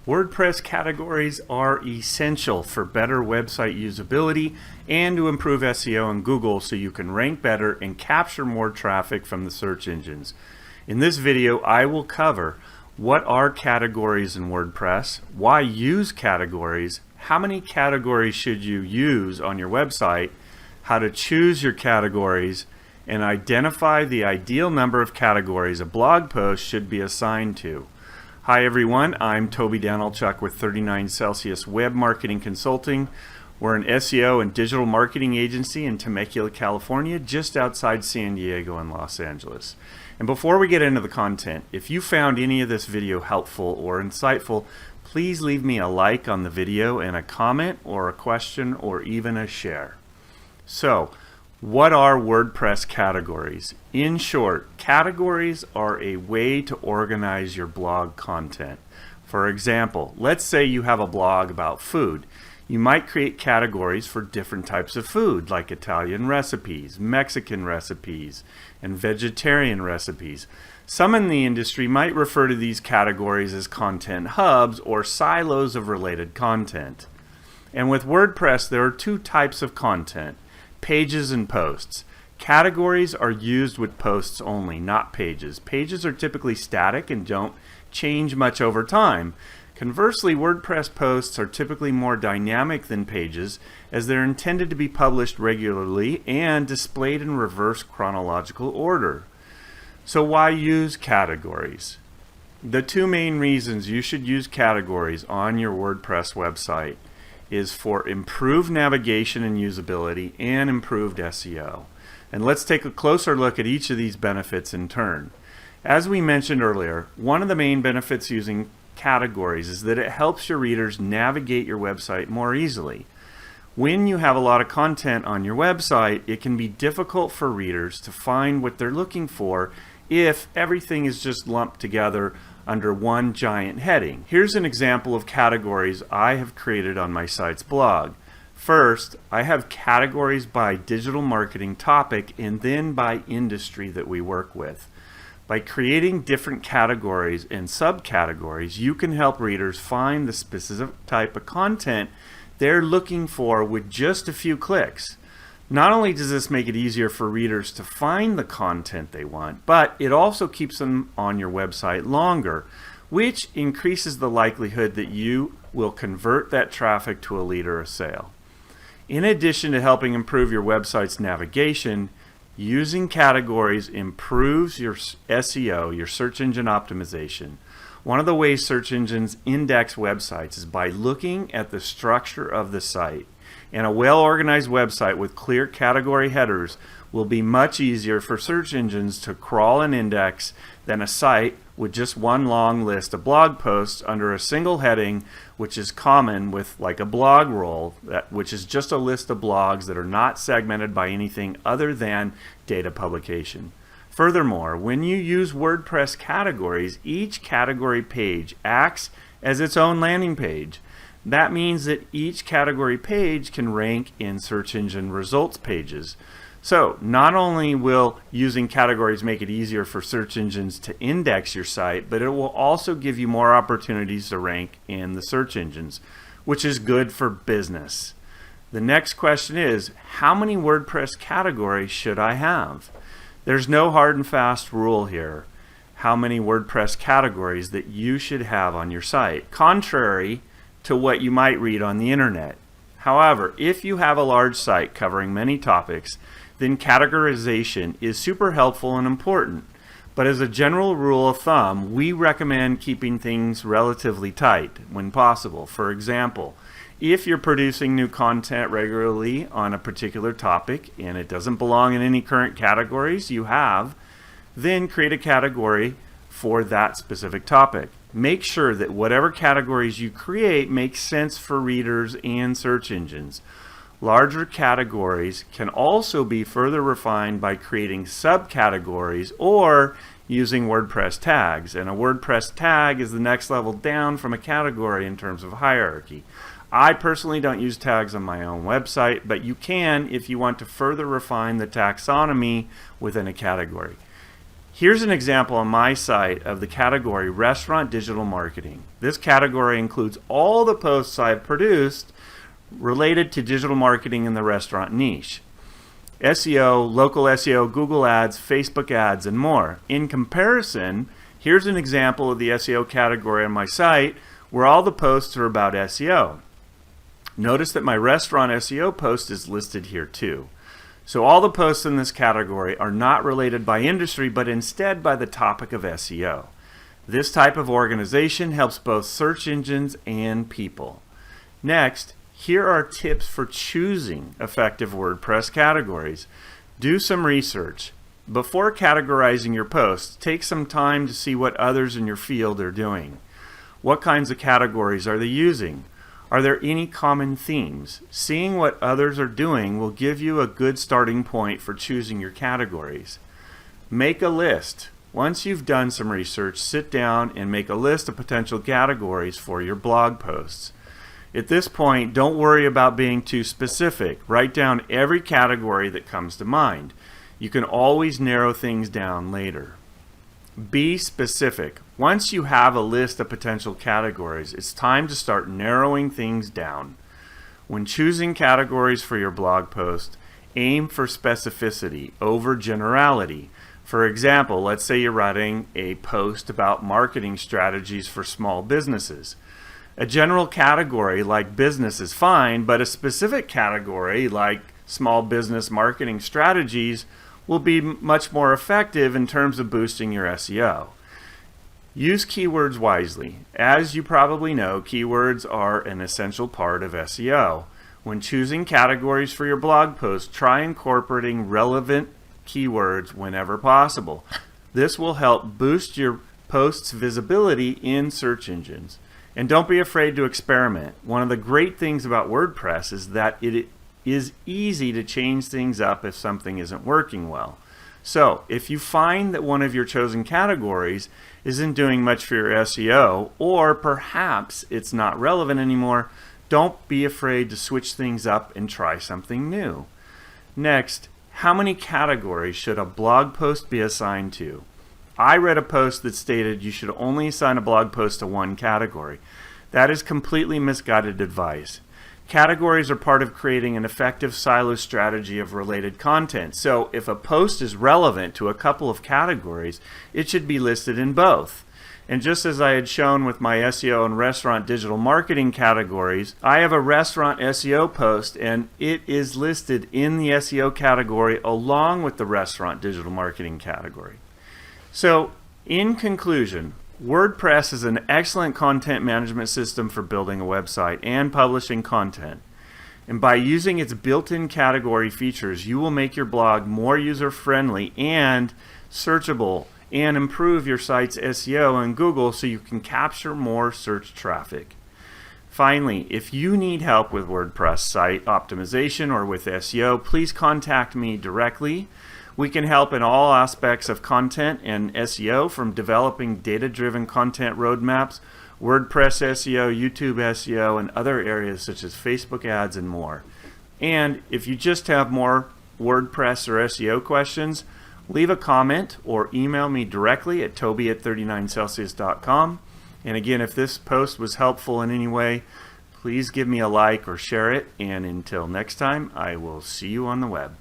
WordPress categories are essential for better website usability and to improve SEO in Google so you can rank better and capture more traffic from the search engines. In this video, I will cover what are categories in WordPress, why use categories, how many categories should you use on your website, how to choose your categories, and identify the ideal number of categories a blog post should be assigned to. Hi everyone, I'm Toby Danilchuk with 39 Celsius Web Marketing Consulting. We're an SEO and digital marketing agency in Temecula, California, just outside San Diego and Los Angeles. And before we get into the content, if you found any of this video helpful or insightful, please leave me a like on the video and a comment or a question or even a share. So, what are WordPress categories? In short, categories are a way to organize your blog content. For example, let's say you have a blog about food. You might create categories for different types of food, like Italian recipes, Mexican recipes, and vegetarian recipes. Some in the industry might refer to these categories as content hubs or silos of related content. And with WordPress, there are two types of content: pages and posts. Categories are used with posts only, not pages. Pages are typically static and don't change much over time. Conversely, WordPress posts are typically more dynamic than pages, as they're intended to be published regularly and displayed in reverse chronological order. So why use categories? The two main reasons you should use categories on your WordPress website is for improved navigation and usability and improved SEO. And let's take a closer look at each of these benefits in turn. As we mentioned earlier, one of the main benefits using categories is that it helps your readers navigate your website more easily. When you have a lot of content on your website, it can be difficult for readers to find what they're looking for if everything is just lumped together under one giant heading. Here's an example of categories I have created on my site's blog. First, I have categories by digital marketing topic and then by industry that we work with. By creating different categories and subcategories, you can help readers find the specific type of content they're looking for with just a few clicks. Not only does this make it easier for readers to find the content they want, but it also keeps them on your website longer, which increases the likelihood that you will convert that traffic to a lead or a sale. In addition to helping improve your website's navigation, using categories improves your SEO, your search engine optimization. One of the ways search engines index websites is by looking at the structure of the site. And a well-organized website with clear category headers will be much easier for search engines to crawl and index than a site with just one long list of blog posts under a single heading, which is common with like a blog roll, which is just a list of blogs that are not segmented by anything other than data publication. Furthermore, when you use WordPress categories, each category page acts as its own landing page. That means that each category page can rank in search engine results pages. So, not only will using categories make it easier for search engines to index your site, but it will also give you more opportunities to rank in the search engines, which is good for business. The next question is, how many WordPress categories should I have? There's no hard and fast rule here, how many WordPress categories that you should have on your site, contrary to what you might read on the internet. However, if you have a large site covering many topics, then categorization is super helpful and important. But as a general rule of thumb, we recommend keeping things relatively tight when possible. For example, if you're producing new content regularly on a particular topic and it doesn't belong in any current categories you have, then create a category for that specific topic. Make sure that whatever categories you create make sense for readers and search engines. Larger categories can also be further refined by creating subcategories or using WordPress tags. And a WordPress tag is the next level down from a category in terms of hierarchy. I personally don't use tags on my own website, but you can if you want to further refine the taxonomy within a category. Here's an example on my site of the category Restaurant Digital Marketing. This category includes all the posts I've produced related to digital marketing in the restaurant niche. SEO, local SEO, Google Ads, Facebook ads, and more. In comparison, here's an example of the SEO category on my site where all the posts are about SEO. Notice that my restaurant SEO post is listed here too. So all the posts in this category are not related by industry, but instead by the topic of SEO. This type of organization helps both search engines and people. Next, here are tips for choosing effective WordPress categories. Do some research. Before categorizing your posts, take some time to see what others in your field are doing. What kinds of categories are they using? Are there any common themes? Seeing what others are doing will give you a good starting point for choosing your categories. Make a list. Once you've done some research, sit down and make a list of potential categories for your blog posts. At this point, don't worry about being too specific. Write down every category that comes to mind. You can always narrow things down later. Be specific. Once you have a list of potential categories, it's time to start narrowing things down. When choosing categories for your blog post, aim for specificity over generality. For example, let's say you're writing a post about marketing strategies for small businesses. A general category like business is fine, but a specific category like small business marketing strategies will be much more effective in terms of boosting your SEO. Use keywords wisely. As you probably know, keywords are an essential part of SEO. When choosing categories for your blog post, try incorporating relevant keywords whenever possible. This will help boost your post's visibility in search engines. And don't be afraid to experiment. One of the great things about WordPress is that it is easy to change things up if something isn't working well. So, if you find that one of your chosen categories isn't doing much for your SEO, or perhaps it's not relevant anymore, don't be afraid to switch things up and try something new. Next, how many categories should a blog post be assigned to? I read a post that stated you should only assign a blog post to one category. That is completely misguided advice. Categories are part of creating an effective silo strategy of related content. So if a post is relevant to a couple of categories, it should be listed in both. And just as I had shown with my SEO and restaurant digital marketing categories, I have a restaurant SEO post and it is listed in the SEO category along with the restaurant digital marketing category. So in conclusion, WordPress is an excellent content management system for building a website and publishing content. And by using its built-in category features, you will make your blog more user-friendly and searchable and improve your site's SEO in Google so you can capture more search traffic. Finally, if you need help with WordPress site optimization or with SEO, please contact me directly. We can help in all aspects of content and SEO, from developing data-driven content roadmaps, WordPress SEO, YouTube SEO, and other areas such as Facebook ads and more. And if you just have more WordPress or SEO questions, leave a comment or email me directly at toby@39celsius.com. And again, if this post was helpful in any way, please give me a like or share it. And until next time, I will see you on the web.